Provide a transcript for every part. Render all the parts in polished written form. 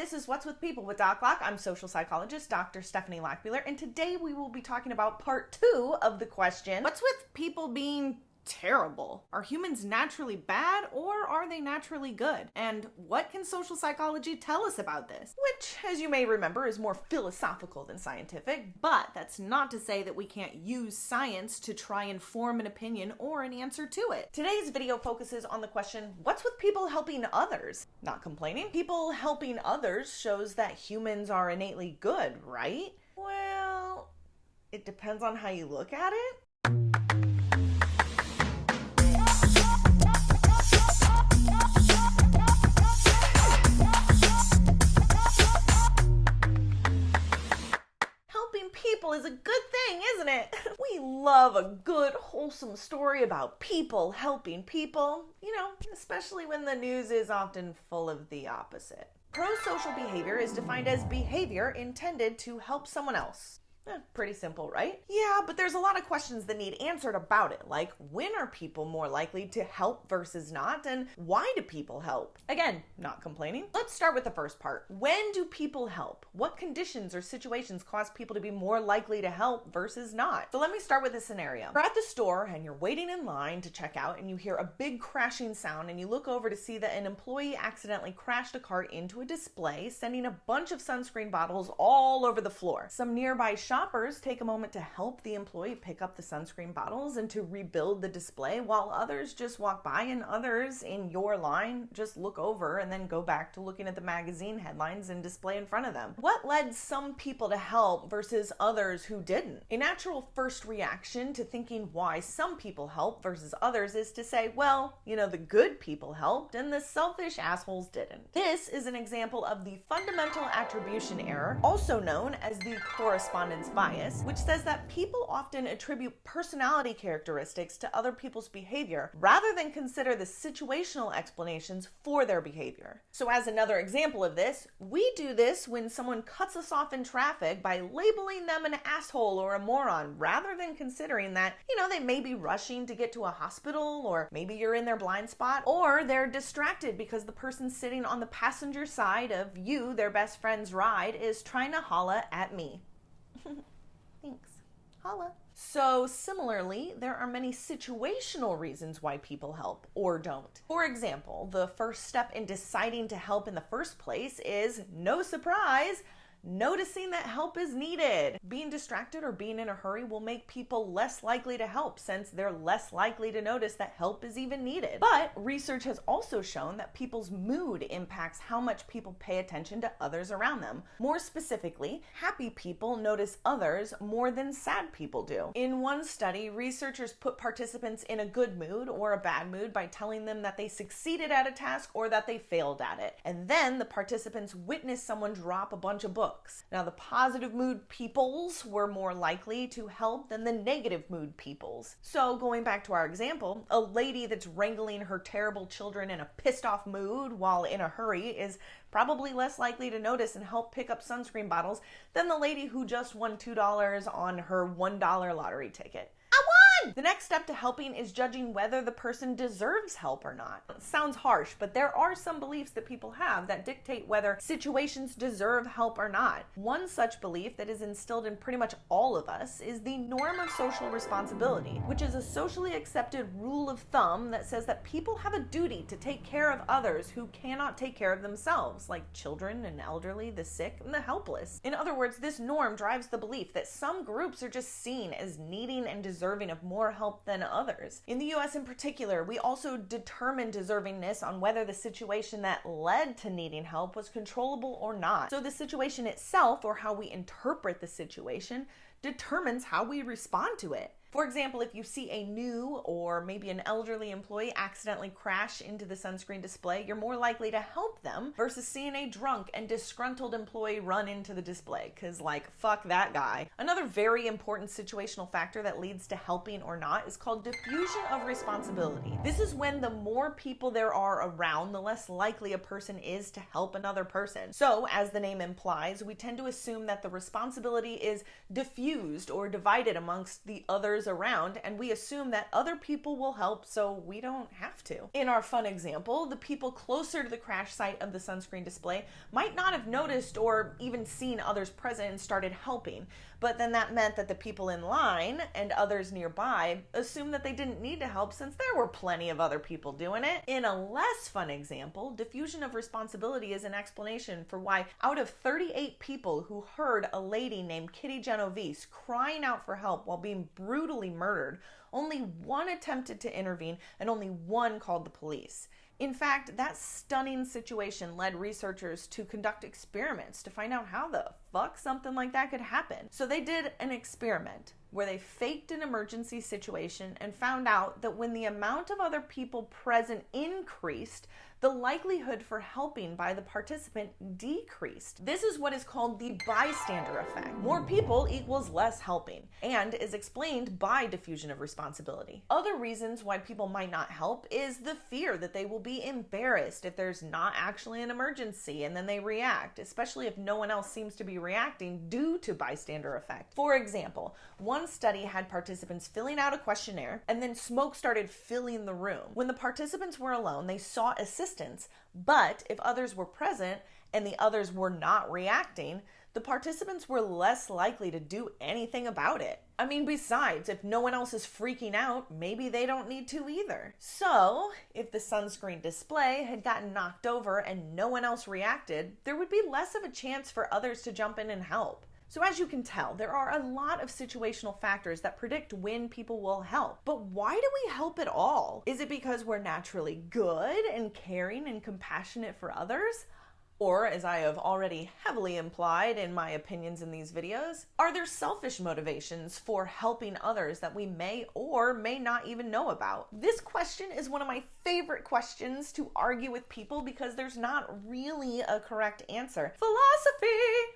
this is What's with People with Doc Locke. I'm social psychologist Dr. Stephanie Lockbuehler, and today we will be talking about part 2 of the question, what's with people being terrible? Are humans naturally bad, or are they naturally good? And what can social psychology tell us about this? Which, as you may remember, is more philosophical than scientific, but that's not to say that we can't use science to try and form an opinion or an answer to it. Today's video focuses on the question, what's with people helping others? Not complaining. People helping others shows that humans are innately good, right? Well, it depends on how you look at it. People is a good thing, isn't it? We love a good, wholesome story about people helping people, especially when the news is often full of the opposite. Prosocial behavior is defined as behavior intended to help someone else. Pretty simple, right? Yeah, but there's a lot of questions that need answered about it, like when are people more likely to help versus not, and why do people help? Again, not complaining. Let's start with the first part. When do people help? What conditions or situations cause people to be more likely to help versus not? So let me start with a scenario. You're at the store and you're waiting in line to check out and you hear a big crashing sound and you look over to see that an employee accidentally crashed a cart into a display, sending a bunch of sunscreen bottles all over the floor. Some nearby shoppers take a moment to help the employee pick up the sunscreen bottles and to rebuild the display, while others just walk by and others in your line just look over and then go back to looking at the magazine headlines and display in front of them. What led some people to help versus others who didn't? A natural first reaction to thinking why some people help versus others is to say, well, the good people helped and the selfish assholes didn't. This is an example of the fundamental attribution error, also known as the correspondence bias, which says that people often attribute personality characteristics to other people's behavior rather than consider the situational explanations for their behavior. So as another example of this, we do this when someone cuts us off in traffic by labeling them an asshole or a moron rather than considering that, they may be rushing to get to a hospital, or maybe you're in their blind spot, or they're distracted because the person sitting on the passenger side of their best friend's ride, is trying to holla at me. Thanks. Holla. So similarly, there are many situational reasons why people help or don't. For example, the first step in deciding to help in the first place is, no surprise, noticing that help is needed. Being distracted or being in a hurry will make people less likely to help, since they're less likely to notice that help is even needed. But research has also shown that people's mood impacts how much people pay attention to others around them. More specifically, happy people notice others more than sad people do. In one study, researchers put participants in a good mood or a bad mood by telling them that they succeeded at a task or that they failed at it. And then the participants witnessed someone drop a bunch of books. Now, the positive mood peoples were more likely to help than the negative mood peoples. So going back to our example, a lady that's wrangling her terrible children in a pissed off mood while in a hurry is probably less likely to notice and help pick up sunscreen bottles than the lady who just won $2 on her $1 lottery ticket. I won! The next step to helping is judging whether the person deserves help or not. It sounds harsh, but there are some beliefs that people have that dictate whether situations deserve help or not. One such belief that is instilled in pretty much all of us is the norm of social responsibility, which is a socially accepted rule of thumb that says that people have a duty to take care of others who cannot take care of themselves, like children and elderly, the sick, and the helpless. In other words, this norm drives the belief that some groups are just seen as needing and deserving of more help than others. In the US in particular, we also determine deservingness on whether the situation that led to needing help was controllable or not. So the situation itself, or how we interpret the situation, determines how we respond to it. For example, if you see a new or maybe an elderly employee accidentally crash into the sunscreen display, you're more likely to help them versus seeing a drunk and disgruntled employee run into the display, because fuck that guy. Another very important situational factor that leads to helping or not is called diffusion of responsibility. This is when the more people there are around, the less likely a person is to help another person. So, as the name implies, we tend to assume that the responsibility is diffused or divided amongst the others others around, and we assume that other people will help so we don't have to. In our fun example, the people closer to the crash site of the sunscreen display might not have noticed or even seen others present and started helping, but then that meant that the people in line and others nearby assumed that they didn't need to help since there were plenty of other people doing it. In a less fun example, diffusion of responsibility is an explanation for why out of 38 people who heard a lady named Kitty Genovese crying out for help while being brutally murdered, only one attempted to intervene and only one called the police. In fact, that stunning situation led researchers to conduct experiments to find out how the fuck something like that could happen. So they did an experiment where they faked an emergency situation and found out that when the amount of other people present increased, the likelihood for helping by the participant decreased. This is what is called the bystander effect. More people equals less helping, and is explained by diffusion of responsibility. Other reasons why people might not help is the fear that they will be embarrassed if there's not actually an emergency and then they react, especially if no one else seems to be reacting due to bystander effect. For example, one study had participants filling out a questionnaire and then smoke started filling the room. When the participants were alone, they sought assistance, but if others were present and the others were not reacting, the participants were less likely to do anything about it. I mean, besides, if no one else is freaking out, maybe they don't need to either. So, if the sunscreen display had gotten knocked over and no one else reacted, there would be less of a chance for others to jump in and help. So as you can tell, there are a lot of situational factors that predict when people will help. But why do we help at all? Is it because we're naturally good and caring and compassionate for others? Or, as I have already heavily implied in my opinions in these videos, are there selfish motivations for helping others that we may or may not even know about? This question is one of my favorite questions to argue with people because there's not really a correct answer. Philosophy!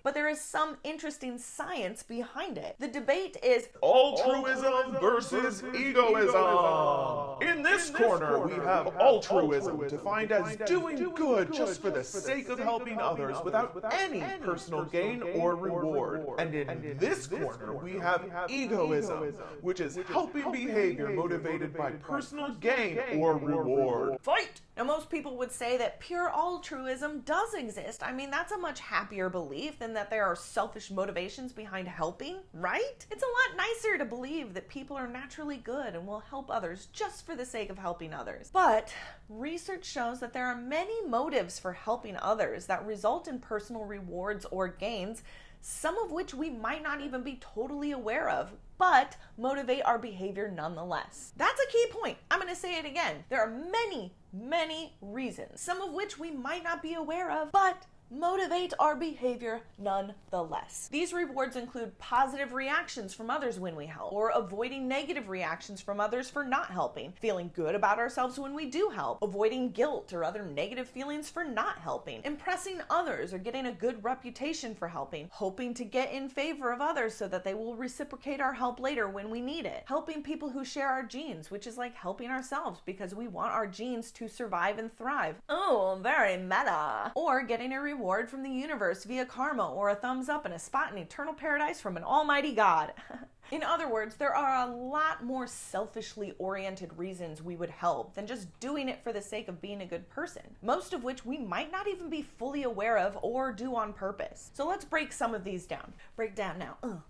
But there is some interesting science behind it. The debate is altruism versus egoism. In this corner, we have altruism, defined as doing good just for the sake of helping others without any personal gain or reward. And in this corner, we have egoism, which is helping behavior motivated by personal gain or reward. Fight! Now, most people would say that pure altruism does exist. I mean, that's a much happier belief than that there are selfish motivations behind helping, right? It's a lot nicer to believe that people are naturally good and will help others just for the sake of helping others. But research shows that there are many motives for helping others that result in personal rewards or gains, some of which we might not even be totally aware of, but motivate our behavior nonetheless. That's a key point. I'm going to say it again. There are many reasons, some of which we might not be aware of, but motivate our behavior nonetheless. These rewards include positive reactions from others when we help, or avoiding negative reactions from others for not helping, feeling good about ourselves when we do help, avoiding guilt or other negative feelings for not helping, impressing others or getting a good reputation for helping, hoping to get in favor of others so that they will reciprocate our help later when we need it, helping people who share our genes, which is like helping ourselves because we want our genes to survive and thrive. Oh, very meta. Or getting a reward from the universe via karma or a thumbs up and a spot in eternal paradise from an almighty God. In other words, there are a lot more selfishly oriented reasons we would help than just doing it for the sake of being a good person, most of which we might not even be fully aware of or do on purpose. So let's break some of these down. Break down now.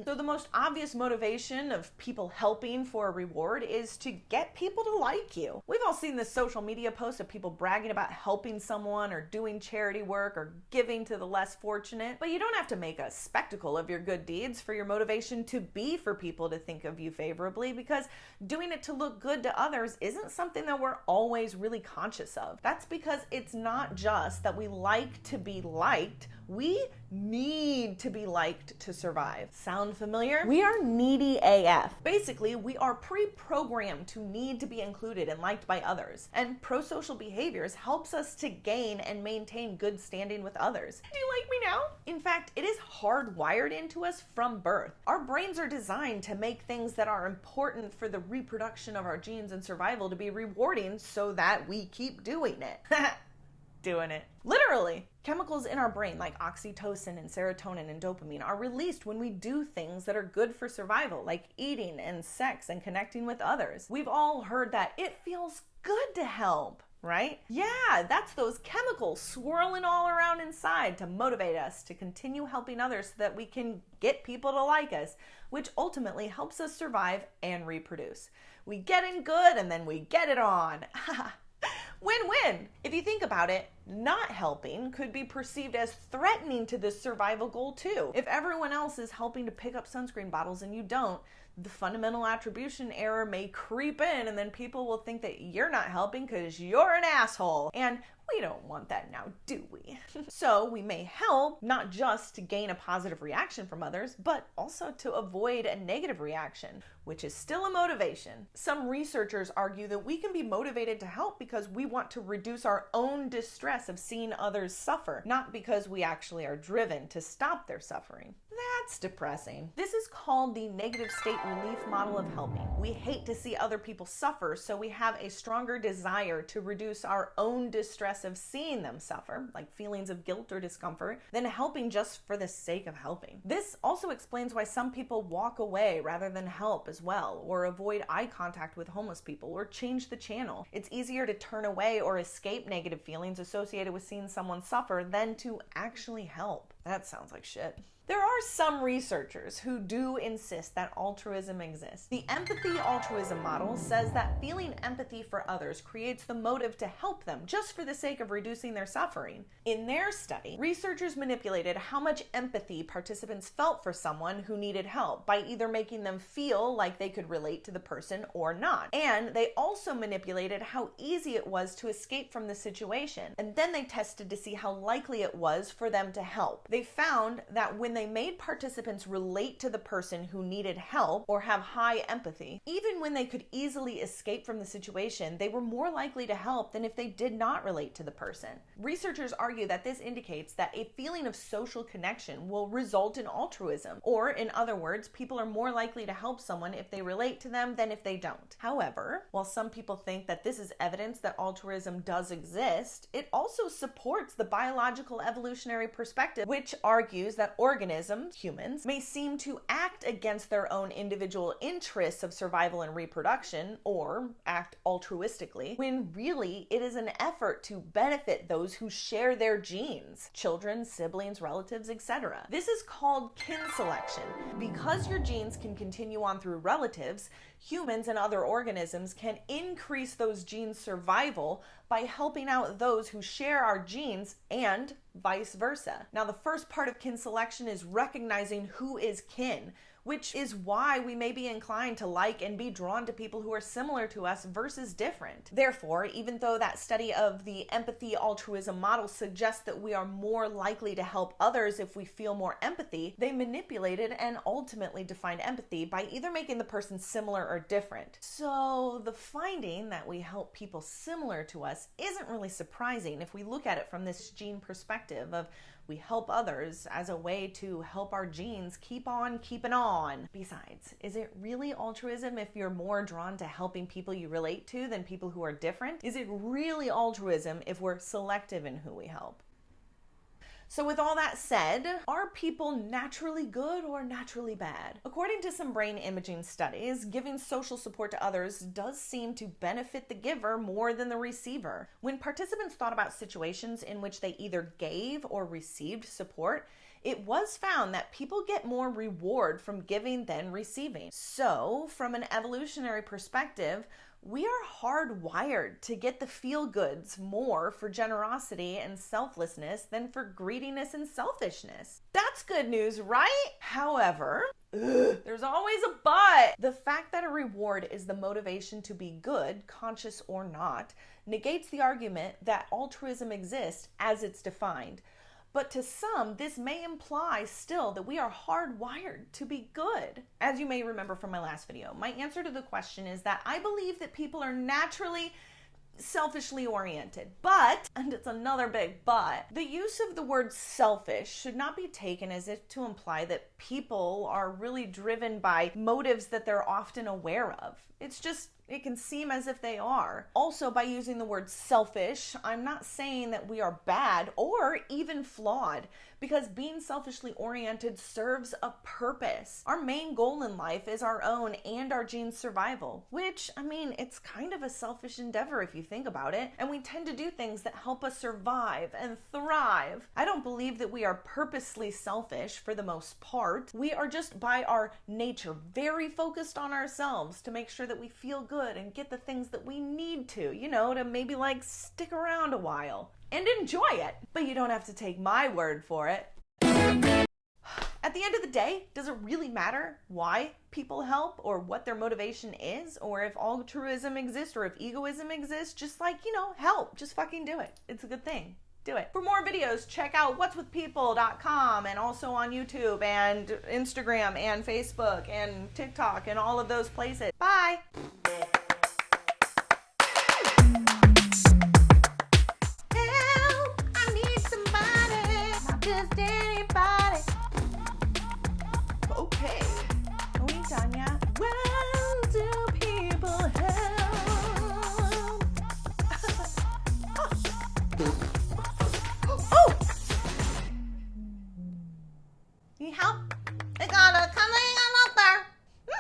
So the most obvious motivation of people helping for a reward is to get people to like you. We've all seen this social media post of people bragging about helping someone or doing charity work or giving to the less fortunate, but you don't have to make a spectacle of your good deeds for your motivation to be for people to think of you favorably, because doing it to look good to others isn't something that we're always really conscious of. That's because it's not just that we like to be liked, we need to be liked to survive. Sound familiar? We are needy AF. Basically, we are pre-programmed to need to be included and liked by others. And prosocial behaviors helps us to gain and maintain good standing with others. Do you like me now? In fact, it is hardwired into us from birth. Our brains are designed to make things that are important for the reproduction of our genes and survival to be rewarding so that we keep doing it. doing it. Literally. Chemicals in our brain like oxytocin and serotonin and dopamine are released when we do things that are good for survival, like eating and sex and connecting with others. We've all heard that it feels good to help, right? Yeah, that's those chemicals swirling all around inside to motivate us to continue helping others so that we can get people to like us, which ultimately helps us survive and reproduce. We get in good and then we get it on. Win-win. If you think about it, not helping could be perceived as threatening to this survival goal too. If everyone else is helping to pick up sunscreen bottles and you don't, the fundamental attribution error may creep in and then people will think that you're not helping because you're an asshole. And we don't want that now, do we? So we may help not just to gain a positive reaction from others, but also to avoid a negative reaction, which is still a motivation. Some researchers argue that we can be motivated to help because we want to reduce our own distress of seeing others suffer, not because we actually are driven to stop their suffering. That's depressing. This is called the negative state relief model of helping. We hate to see other people suffer, so we have a stronger desire to reduce our own distress of seeing them suffer, like feelings of guilt or discomfort, than helping just for the sake of helping. This also explains why some people walk away rather than help as well, or avoid eye contact with homeless people, or change the channel. It's easier to turn away or escape negative feelings associated with seeing someone suffer than to actually help. That sounds like shit. There are some researchers who do insist that altruism exists. The empathy altruism model says that feeling empathy for others creates the motive to help them just for the sake of reducing their suffering. In their study, researchers manipulated how much empathy participants felt for someone who needed help by either making them feel like they could relate to the person or not. And they also manipulated how easy it was to escape from the situation. And then they tested to see how likely it was for them to help. They found that when they made participants relate to the person who needed help or have high empathy, even when they could easily escape from the situation, they were more likely to help than if they did not relate to the person. Researchers argue that this indicates that a feeling of social connection will result in altruism, or in other words, people are more likely to help someone if they relate to them than if they don't. However, while some people think that this is evidence that altruism does exist, it also supports the biological evolutionary perspective, which argues that organisms, humans, may seem to act against their own individual interests of survival and reproduction, or act altruistically, when really it is an effort to benefit those who share their genes, children, siblings, relatives, etc. This is called kin selection. Because your genes can continue on through relatives, humans and other organisms can increase those genes' survival by helping out those who share our genes and vice versa. Now, the first part of kin selection is recognizing who is kin, which is why we may be inclined to like and be drawn to people who are similar to us versus different. Therefore, even though that study of the empathy altruism model suggests that we are more likely to help others if we feel more empathy, they manipulated and ultimately defined empathy by either making the person similar or different. So the finding that we help people similar to us isn't really surprising if we look at it from this gene perspective of we help others as a way to help our genes keep on keeping on. Besides, is it really altruism if you're more drawn to helping people you relate to than people who are different? Is it really altruism if we're selective in who we help? So with all that said, are people naturally good or naturally bad? According to some brain imaging studies, giving social support to others does seem to benefit the giver more than the receiver. When participants thought about situations in which they either gave or received support, it was found that people get more reward from giving than receiving. So, from an evolutionary perspective, we are hardwired to get the feel-goods more for generosity and selflessness than for greediness and selfishness. That's good news, right? However, there's always a but. The fact that a reward is the motivation to be good, conscious or not, negates the argument that altruism exists as it's defined. But to some, this may imply still that we are hardwired to be good. As you may remember from my last video, my answer to the question is that I believe that people are naturally selfishly oriented. But, and it's another big but, the use of the word selfish should not be taken as if to imply that people are really driven by motives that they're often aware of. It's just, it can seem as if they are. Also, by using the word selfish, I'm not saying that we are bad or even flawed, because being selfishly oriented serves a purpose. Our main goal in life is our own and our gene's survival, which, I mean, it's kind of a selfish endeavor if you think about it, and we tend to do things that help us survive and thrive. I don't believe that we are purposely selfish for the most part. We are just by our nature very focused on ourselves to make sure that we feel good and get the things that we need to, to maybe like stick around a while and enjoy it. But you don't have to take my word for it. At the end of the day, does it really matter why people help or what their motivation is, or if altruism exists or if egoism exists? Just help. Just fucking do it. It's a good thing. Do it. For more videos, check out whatswithpeople.com and also on YouTube and Instagram and Facebook and TikTok and all of those places. Bye. Help, I need somebody, not just anybody. Okay. Are we done yet? Well, do people help? Oh! Need help?